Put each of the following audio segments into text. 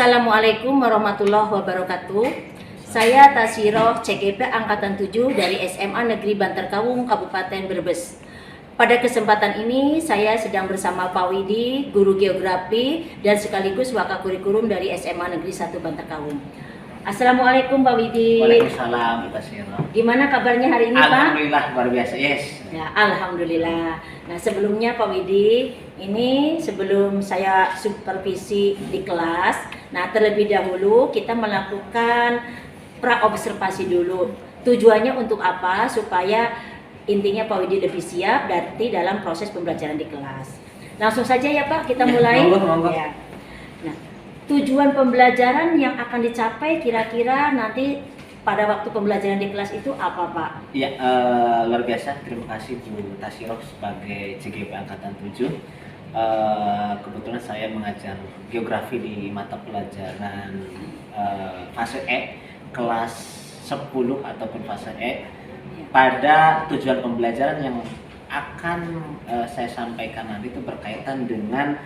Assalamualaikum warahmatullahi wabarakatuh. Saya Tashiroh CGP Angkatan 7 dari SMA Negeri Bantarkawung, Kabupaten Brebes. Pada kesempatan ini saya sedang bersama Pak Widi, guru geografi dan sekaligus wakakurikulum dari SMA Negeri 1 Bantarkawung. Assalamualaikum Pak Widi. Waalaikumsalam, Tashiroh. Gimana kabarnya hari ini Pak? Alhamdulillah, luar biasa, yes. Ya, alhamdulillah. Nah, sebelumnya Pak Widi, ini sebelum saya supervisi di kelas, nah terlebih dahulu kita melakukan praobservasi dulu. Tujuannya untuk apa? Supaya intinya Pak Widi lebih siap berarti dalam proses pembelajaran di kelas. Langsung saja ya Pak, kita mulai. Monggo. Ya. Nah, tujuan pembelajaran yang akan dicapai kira-kira nanti pada waktu pembelajaran di kelas itu apa Pak? Ya, luar biasa. Terima kasih Bu Tashiroh sebagai CGP Angkatan 7. Kebetulan saya mengajar geografi di mata pelajaran fase E, kelas 10 ataupun fase E. Pada tujuan pembelajaran yang akan saya sampaikan nanti itu berkaitan dengan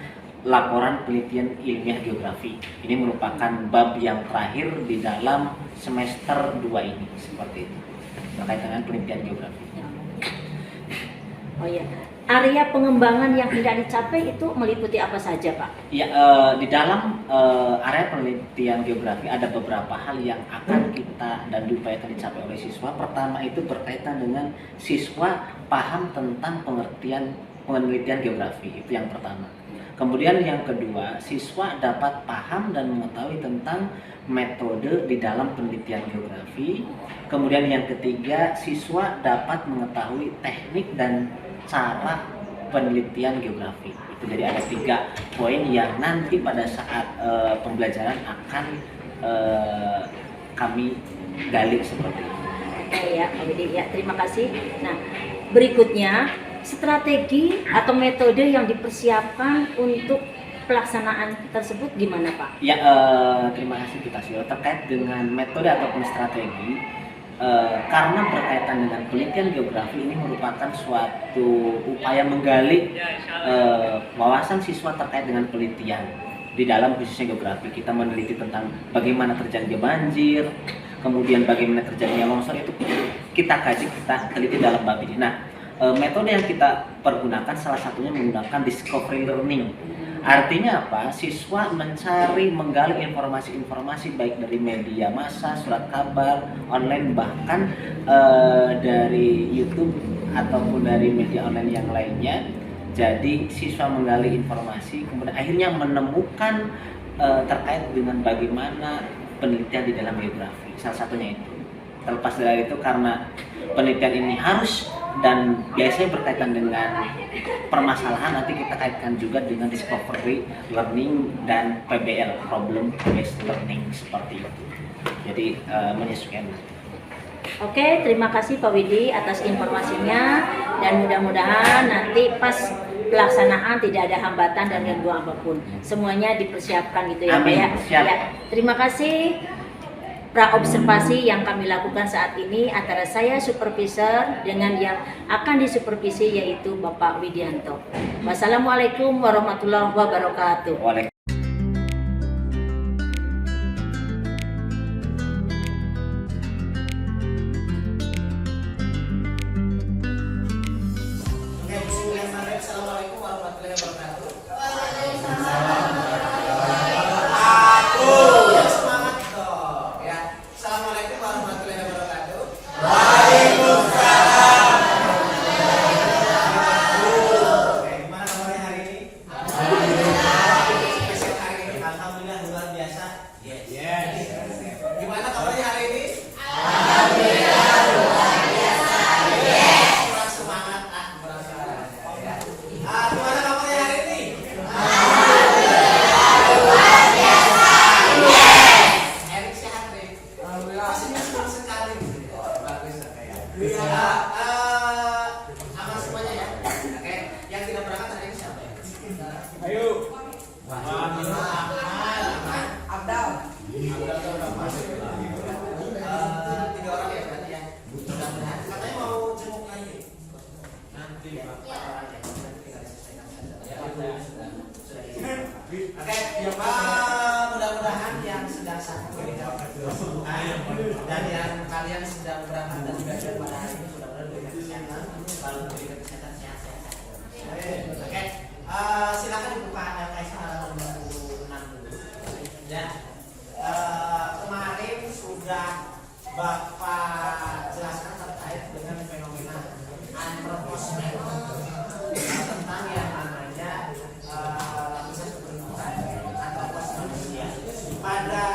laporan penelitian ilmiah geografi. Ini merupakan bab yang terakhir di dalam semester 2 ini, seperti itu, berkaitan dengan penelitian geografi. Oh iya, area pengembangan yang tidak dicapai itu meliputi apa saja Pak? Ya, di dalam area penelitian geografi ada beberapa hal yang akan kita dan diupayakan dicapai oleh siswa. Pertama itu berkaitan dengan siswa paham tentang penelitian geografi, itu yang pertama. Kemudian yang kedua, siswa dapat paham dan mengetahui tentang metode di dalam penelitian geografi. Kemudian yang ketiga, siswa dapat mengetahui teknik dan cara penelitian geografi. Itu jadi ada 3 poin yang nanti pada saat pembelajaran akan kami gali seperti itu. Ya, terima kasih. Nah, berikutnya strategi atau metode yang dipersiapkan untuk pelaksanaan tersebut gimana Pak? Ya, terima kasih kita Tashiroh. Terkait dengan metode ataupun strategi, karena berkaitan dengan penelitian geografi ini merupakan suatu upaya menggali wawasan siswa terkait dengan penelitian di dalam khususnya geografi. Kita meneliti tentang bagaimana terjadinya banjir, kemudian bagaimana terjadinya longsor, itu kita kaji, kita teliti dalam bab ini. Nah, metode yang kita pergunakan salah satunya menggunakan discovery learning. Artinya apa? Siswa menggali informasi-informasi baik dari media massa, surat kabar, online, bahkan dari YouTube ataupun dari media online yang lainnya. Jadi siswa menggali informasi, kemudian akhirnya menemukan terkait dengan bagaimana penelitian di dalam geografi. Salah satunya itu. Terlepas dari itu, karena penelitian ini harus dan biasanya berkaitan dengan permasalahan, nanti kita kaitkan juga dengan discovery learning dan PBL, problem based learning, seperti itu. Jadi menyesuaikan. Oke, terima kasih Pak Widi atas informasinya dan mudah-mudahan nanti pas pelaksanaan tidak ada hambatan dan gangguan apapun. Semuanya dipersiapkan gitu ya Pak ya. Siap. Ya, terima kasih. Praobservasi yang kami lakukan saat ini antara saya supervisor dengan yang akan disupervisi yaitu Bapak Widianto. Wassalamualaikum warahmatullahi wabarakatuh. Assalamualaikum warahmatullahi wabarakatuh. Semangat dong ya. Assalamualaikum warahmatullahi wabarakatuh. Waalaikumsalam. Oke, gimana kabarnya hari ini? Spesial hari ini, alhamdulillah luar biasa. Yes. Gimana kabarnya hari ini? Alhamdulillah luar biasa. Yes. Kurang semangat, kurang semangat. Gimana kabarnya hari ini? Alhamdulillah luar biasa. Yes. Erik sehat nih. Alhamdulillah. Pastinya senang sekali. Bagus ya. Aman semuanya ya. Oke. Yang tidak berangkat hari ini siapa ya? Ayo. Aman. Abdal. Abdal udah masuk. 3 orang ya berarti ya. Mudah-mudahan. Katanya mau jenguk lagi. Nanti Pak. Tinggal diselesaikan saja. Ya, sudah. Oke, mudah-mudahan satu pendidikan dan yang kalian sedang berangkat dan belajar pada hari ini sudah pendidikan kesehatan, lalu pendidikan kesehatan sehat-sehat. Oke, silakan dibuka LKS halaman 26 dulu. Ya, kemarin sudah Bapak jelaskan terkait dengan fenomena antroposmen tentang yang namanya lapisan kependudukan antroposmen manusia. Pada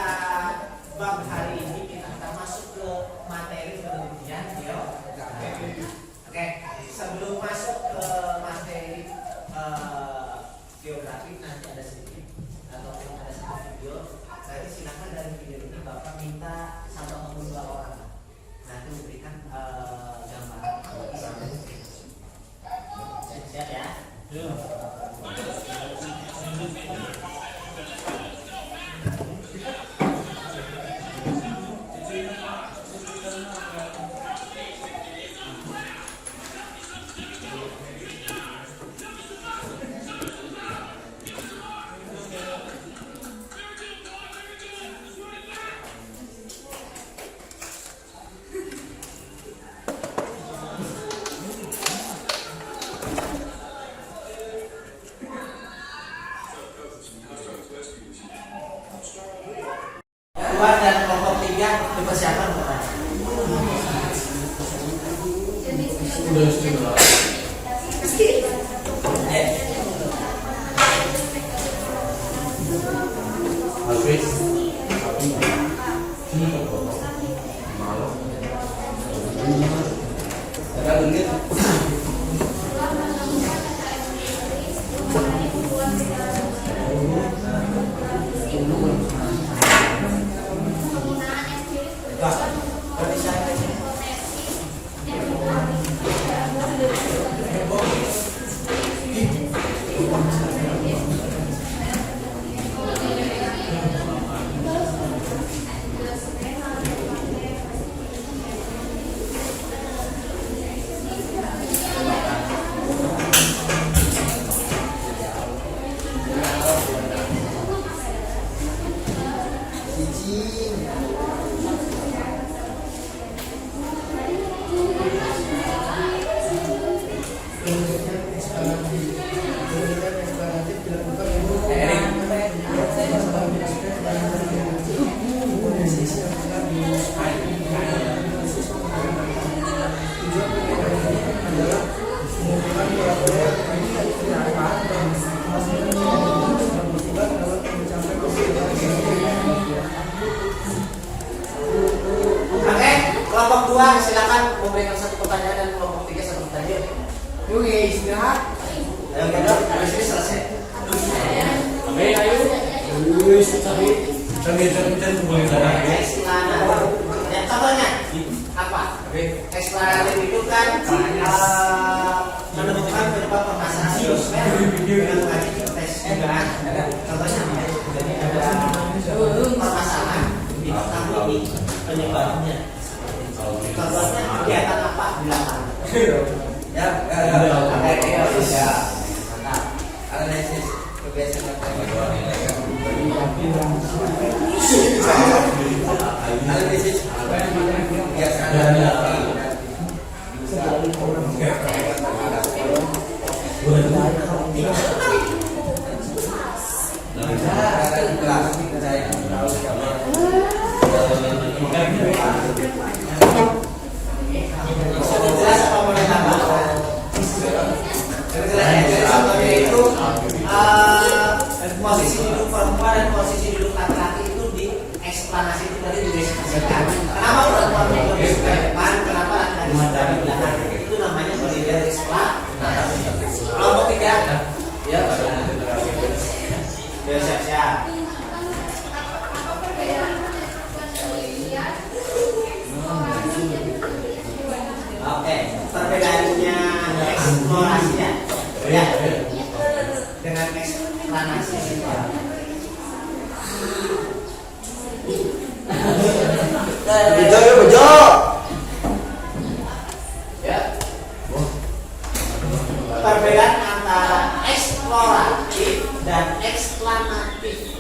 bab hari ini kita akan masuk ke materi penelitian geografi. Oke, sebelum masuk ke materi geografi nanti ada sedikit ataupun ada satu video. Nanti silakan dari video ini Bapak minta 1 atau 2 orang nanti memberikan gambaran siap ya? Keluar dan kelompok 3 dipersiapkan untuk kelompok 2 silakan memberikan 1 pertanyaan dan kelompok 3 1 pertanyaan. Yuk istirahat. Ayo kita habis ini selesai. Oke, ayo. Wis tapi jangan boleh sana. Ya contohnya apa? Eksploratif itu kan menemukan penyebab permasalahan biosfer dengan mengaji tes juga. Contohnya jadi ada permasalahan di tahun ini penyebabnya. Contohnya kegiatan apa di lapangan? Ya, mantap. Analisis kebiasaan analisis kebiasaan posisi duduk perempuan dan posisi duduk laki-laki itu di eksplanasi itu tadi dideskripsikan. Kenapa perempuan lebih suka depan, kenapa laki-laki suka di belakang? Itu namanya penelitian eksplanasi. Kelompok 3, ya siap-siap. Oke, perbedaannya eksplorasi ya. Dengan eksplanasi bejo. Ya. Perbedaan antara eksploratif dan eksplanatif.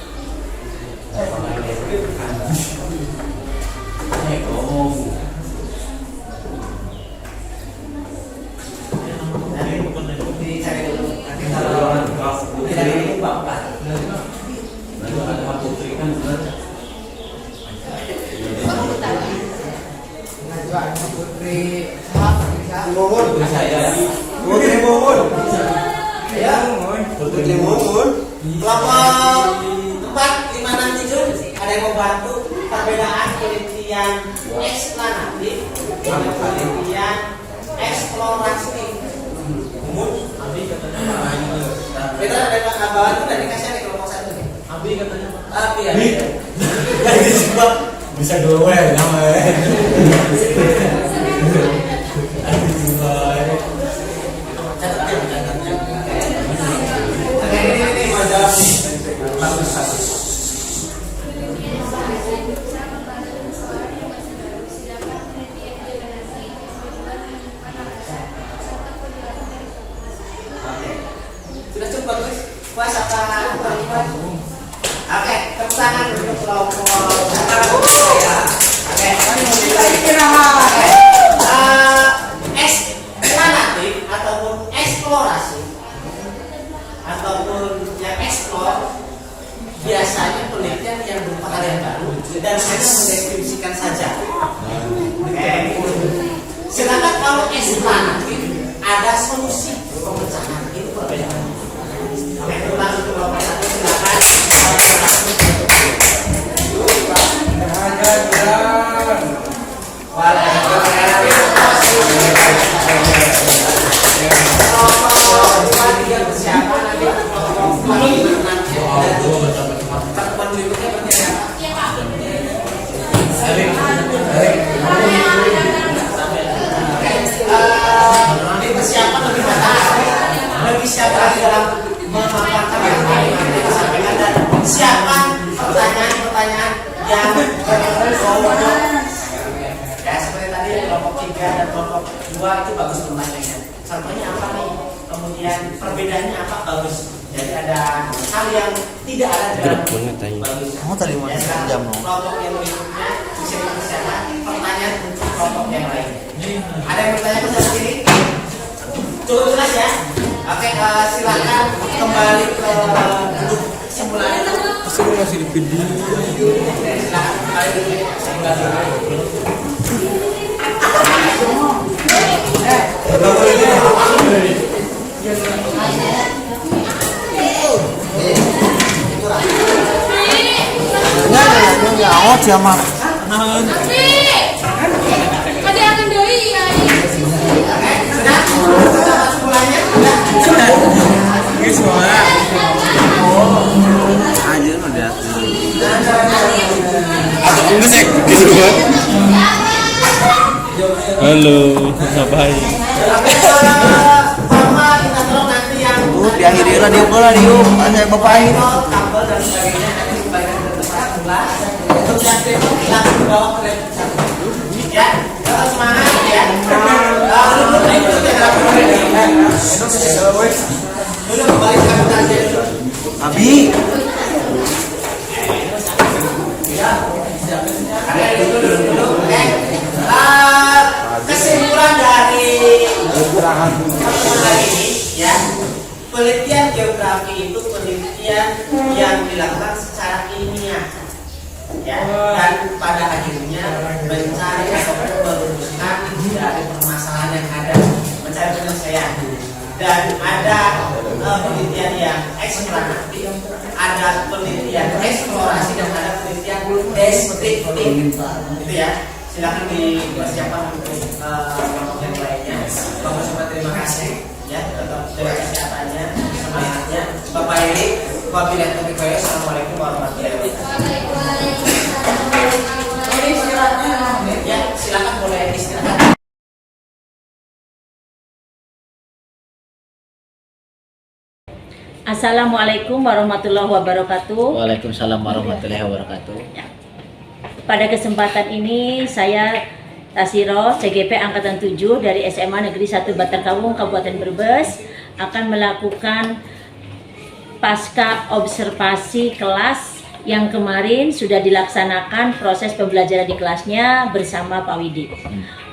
Dicari dulu. Nanti kalau tidak ini bapak. Putri Mumun. Putri Mumun. Ya, Putri Mumun. Kelompok 4, 5, 6, 7 ada yang mau bantu perbedaan penelitian eksplanatif dengan penelitian eksploratif. Kita ada kabar itu dari kasih di kelompok 1 nih. Abi katanya. Abi ya. Jadi coba bisa dua ya namanya. Sudah cukup bagus. Puas apa? Oke, tepuk tangan untuk kelompok ya. Oke, eksplanatif ataupun eksplorasi ataupun yang eksplor biasanya penelitian yang berupa hal yang baru dan hanya mendeskripsikan saja. Oke. Sedangkan kalau eksplanatif ada solusi pemecahan, itu perbedaan. Oke, ulang untuk kelompok 1 silakan. Persiapan lebih matang, lebih siap lagi dalam memaparkan yang lain yang disampaikan dan siapkan pertanyaan-pertanyaan yang berkelompok. Ya seperti tadi kelompok 3 dan kelompok 2 itu bagus pertanyaannya. Contohnya apa nih? Kemudian perbedaannya apa? Bagus. Jadi ada hal yang tidak ada dalam bagus. Kamu tadi mau jam dong? Kelompok yang berikutnya bisa dipersiapkan pertanyaan untuk kelompok yang lain. Ada yang bertanya ke saya sendiri? Cukup jelas ya. Oke, silakan kembali ke duduk semula itu. Saya masih di video. Silakan kembali duduk semula dulu. Oh, jamak. Ada yang kendali ya. Sudah? Sudah semulanya? Sudah. Ini semua. Anjir udah. Atau sih gitu kan. Halo, ngapain? Sama kita tolong nanti yang Diakhiri radio saya bapain. kabel dan sebagainya nanti kembalikan ke tempat semula. Untuk yang itu langsung bawa ke laptop. Ya, tetap semangat ya. Dulu kembali ke kantor dulu. Abi. Dulu. Kesimpulan dari pertemuan ini ya, penelitian geografi itu penelitian yang dilakukan secara ilmiah ya, dan pada akhirnya mencari atau merumuskan dari permasalahan yang ada, mencari penyelesaian. Dan ada penelitian yang eksploratif, ada penelitian eksplorasi, dan ada penelitian deskriptif, gitu ya. Silakan dipersiapkan untuk kelompok yang lainnya. Bapak semua terima kasih ya, tetap jaga kesehatannya, semangatnya. Bapak Eri, wabillahi taufiq wal hidayah. Assalamualaikum warahmatullahi wabarakatuh. Ya, silakan boleh istirahat. Assalamualaikum warahmatullahi wabarakatuh. Waalaikumsalam warahmatullahi wabarakatuh. Ya. Pada kesempatan ini saya Tasiro CGP Angkatan 7 dari SMA Negeri 1 Batarkawung Kabupaten Brebes akan melakukan pasca observasi kelas yang kemarin sudah dilaksanakan proses pembelajaran di kelasnya bersama Pak Widi.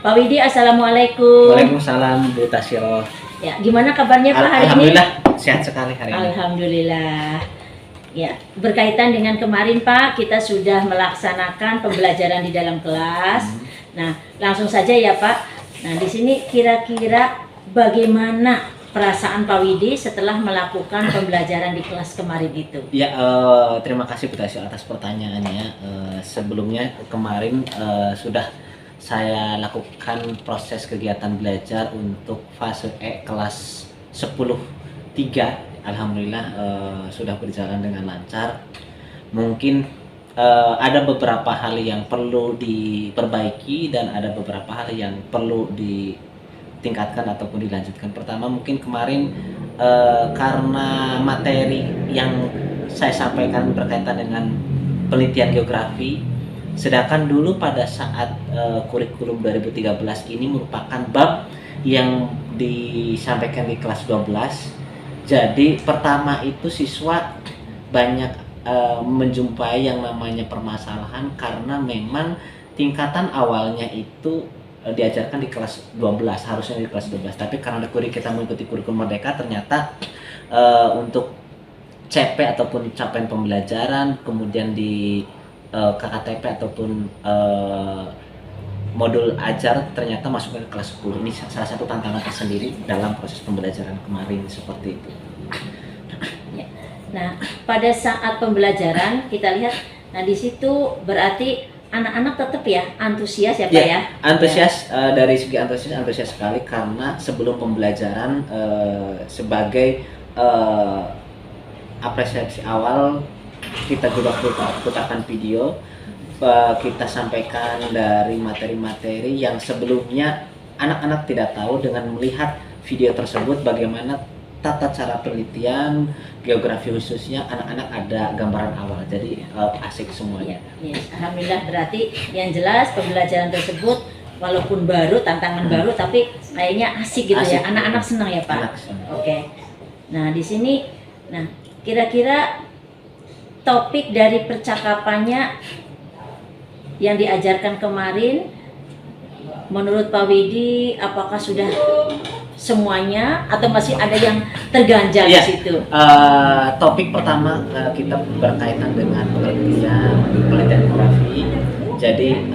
Pak Widi, Assalamualaikum. Waalaikumsalam Bu Tasiro. Ya, gimana kabarnya Pak hari ini? Alhamdulillah sehat sekali hari ini. Alhamdulillah. Ya, berkaitan dengan kemarin Pak, kita sudah melaksanakan pembelajaran di dalam kelas. Nah, langsung saja ya Pak. Nah, di sini kira-kira bagaimana perasaan Pak Widi setelah melakukan pembelajaran di kelas kemarin itu? Ya, terima kasih Bu Tasiro atas pertanyaannya. Sebelumnya kemarin sudah saya lakukan proses kegiatan belajar untuk fase E kelas 10-3. Alhamdulillah sudah berjalan dengan lancar. Mungkin ada beberapa hal yang perlu diperbaiki dan ada beberapa hal yang perlu ditingkatkan ataupun dilanjutkan. Pertama mungkin kemarin karena materi yang saya sampaikan berkaitan dengan penelitian geografi, sedangkan dulu pada saat kurikulum 2013 ini merupakan bab yang disampaikan di kelas 12. Jadi pertama itu siswa banyak menjumpai yang namanya permasalahan karena memang tingkatan awalnya itu diajarkan di kelas 12, harusnya di kelas 12. Tapi karena kita mengikuti kurikulum Merdeka, ternyata untuk CP ataupun capaian pembelajaran, kemudian di KKTP ataupun modul ajar ternyata masuk ke kelas 10. Ini salah satu tantangan tersendiri dalam proses pembelajaran kemarin seperti itu. Nah, pada saat pembelajaran kita lihat, nah di situ berarti anak-anak tetap ya antusias ya Pak ya? Antusias, dari segi antusias sekali karena sebelum pembelajaran sebagai apresiasi awal kita juga putarkan video. Kita sampaikan dari materi-materi yang sebelumnya anak-anak tidak tahu. Dengan melihat video tersebut bagaimana tata cara penelitian geografi khususnya, anak-anak ada gambaran awal, jadi asik semuanya. Yes. Alhamdulillah, berarti yang jelas pembelajaran tersebut walaupun baru, tantangan baru, tapi kayaknya asik gitu ya, anak-anak senang ya Pak. Oke. Nah di sini, nah kira-kira topik dari percakapannya yang diajarkan kemarin, menurut Pak Widi, apakah sudah semuanya atau masih ada yang terganjal di situ? Topik pertama kita berkaitan dengan penelitian geografi. Jadi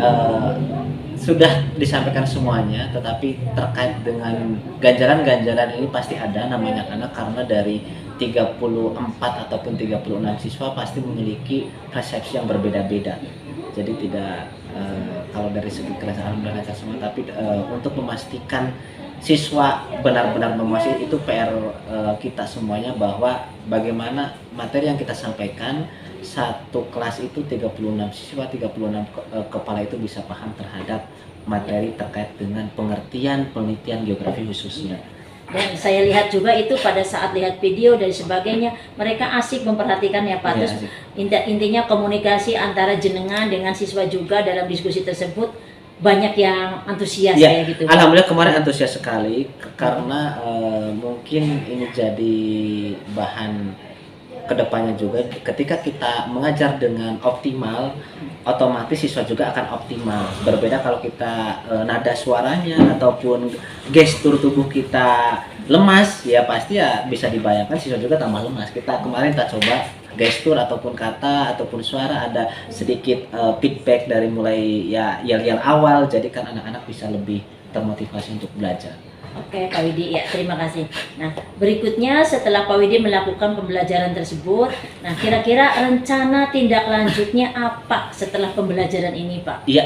sudah disampaikan semuanya, tetapi terkait dengan ganjalan-ganjalan ini pasti ada namanya anak, karena dari 34 ataupun 36 siswa pasti memiliki persepsi yang berbeda-beda. Jadi tidak kalau dari segi kelas alhamdulillah lancar semua, tapi untuk memastikan siswa benar-benar menguasai itu PR kita semuanya, bahwa bagaimana materi yang kita sampaikan satu kelas itu 36 siswa, 36 kepala itu bisa paham terhadap materi terkait dengan pengertian penelitian geografi khususnya. Dan saya lihat juga itu pada saat lihat video dan sebagainya, mereka asik memperhatikan ya Pak. Terus intinya komunikasi antara jenengan dengan siswa juga dalam diskusi tersebut banyak yang antusias ya gitu. Alhamdulillah kemarin antusias sekali karena mungkin ini jadi bahan kedepannya juga. Ketika kita mengajar dengan optimal, otomatis siswa juga akan optimal. Berbeda kalau kita nada suaranya ataupun gestur tubuh kita lemas, ya pasti ya bisa dibayangkan siswa juga tambah lemas. Kita kemarin coba gestur ataupun kata ataupun suara ada sedikit feedback dari mulai ya yel-yel awal, jadi kan anak-anak bisa lebih termotivasi untuk belajar. Oke Pak Widi, ya terima kasih. Nah berikutnya setelah Pak Widi melakukan pembelajaran tersebut, nah kira-kira rencana tindak lanjutnya apa setelah pembelajaran ini Pak? Iya,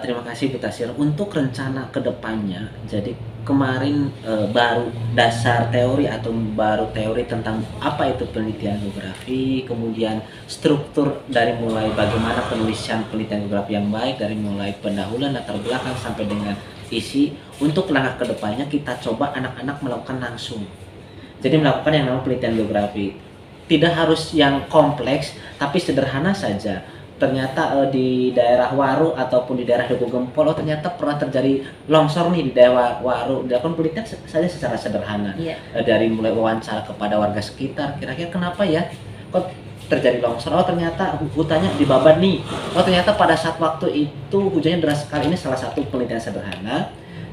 terima kasih Bu Tasir. Untuk rencana kedepannya, jadi kemarin baru dasar teori atau baru teori tentang apa itu penelitian geografi, kemudian struktur dari mulai bagaimana penulisan penelitian geografi yang baik, dari mulai pendahuluan, latar belakang sampai dengan isi. Untuk langkah kedepannya kita coba anak-anak melakukan langsung. Jadi melakukan yang namanya penelitian geografi. Tidak harus yang kompleks, tapi sederhana saja. Ternyata di daerah Waru ataupun di daerah Duku Gempol, ternyata pernah terjadi longsor nih di daerah Waru. Dilakukan penelitian saja secara sederhana. Dari mulai wawancara kepada warga sekitar, kira-kira kenapa ya kok terjadi longsor, oh ternyata hutannya dibabat nih, oh ternyata pada saat waktu itu hujannya deras sekali. Ini salah satu penelitian sederhana.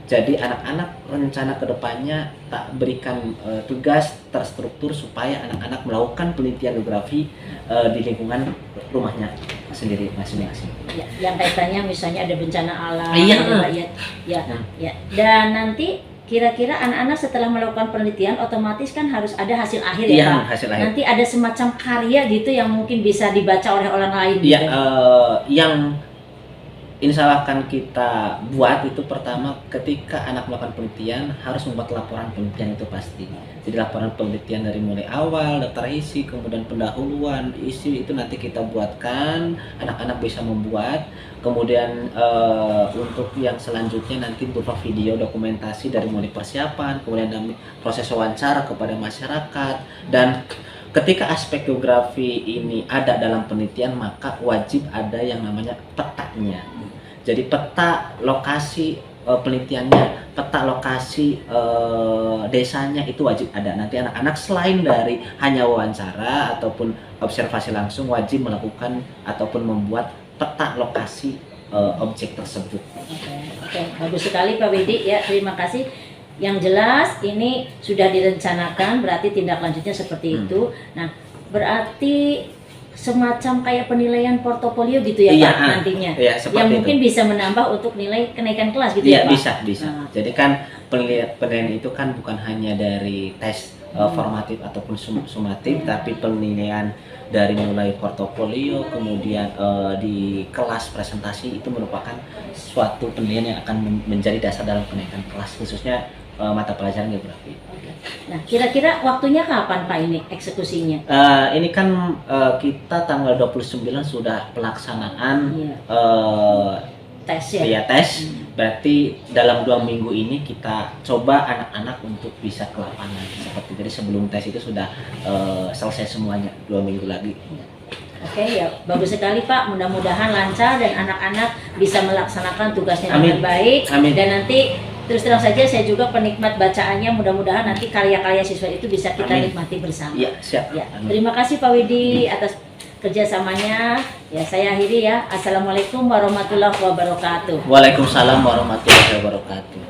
Jadi anak-anak rencana kedepannya tak berikan tugas terstruktur supaya anak-anak melakukan penelitian geografi di lingkungan rumahnya sendiri masing-masing. Ya, yang kaitannya misalnya ada bencana alam, Iya. ya, ya. Dan nanti kira-kira anak-anak setelah melakukan penelitian otomatis kan harus ada hasil akhir ya, Iya, Pak. hasil akhir. Nanti ada semacam karya gitu yang mungkin bisa dibaca oleh orang lain. Iya, gitu. yang insya Allah akan kita buat itu pertama ketika anak melakukan penelitian harus membuat laporan penelitian itu pasti. Jadi laporan penelitian dari mulai awal, daftar isi, kemudian pendahuluan, isi itu nanti kita buatkan, anak-anak bisa membuat. Kemudian untuk yang selanjutnya nanti berupa video dokumentasi dari mulai persiapan, kemudian proses wawancara kepada masyarakat. Dan ketika aspek geografi ini ada dalam penelitian, maka wajib ada yang namanya petanya. Jadi peta lokasi penelitiannya, peta lokasi desanya itu wajib ada. Nanti anak-anak selain dari hanya wawancara ataupun observasi langsung, wajib melakukan ataupun membuat peta lokasi objek tersebut. Oke, bagus sekali Pak Widi ya, terima kasih. Yang jelas ini sudah direncanakan, berarti tindak lanjutnya seperti itu. Nah, berarti semacam kayak penilaian portofolio gitu ya, Iya, Pak, nantinya. iya, seperti yang itu. mungkin bisa menambah untuk nilai kenaikan kelas gitu Iya, ya, Pak. bisa. Nah. Jadi kan penilaian itu kan bukan hanya dari tes formatif ataupun sumatif, tapi penilaian dari mulai portofolio, kemudian di kelas presentasi itu merupakan suatu penilaian yang akan menjadi dasar dalam kenaikan kelas, khususnya mata pelajaran geografi. Oke. Nah, kira-kira waktunya kapan Pak ini eksekusinya? Ini kan kita tanggal 29 sudah pelaksanaan Iya. Tes ya? ya tes. Berarti dalam 2 minggu ini kita coba anak-anak untuk bisa ke lapangan seperti jadi sebelum tes itu sudah selesai semuanya 2 minggu lagi. Oke ya, bagus sekali Pak. Mudah-mudahan lancar dan anak-anak bisa melaksanakan tugasnya dengan Amin. baik. Amin. Dan nanti terus terang saja saya juga penikmat bacaannya. Mudah-mudahan nanti karya-karya siswa itu bisa kita Amin. nikmati bersama. Iya, siap. Ya, Amin. terima kasih Pak Widi atas kerjasamanya. Ya, saya akhiri ya. Assalamualaikum warahmatullahi wabarakatuh. Waalaikumsalam warahmatullahi wabarakatuh.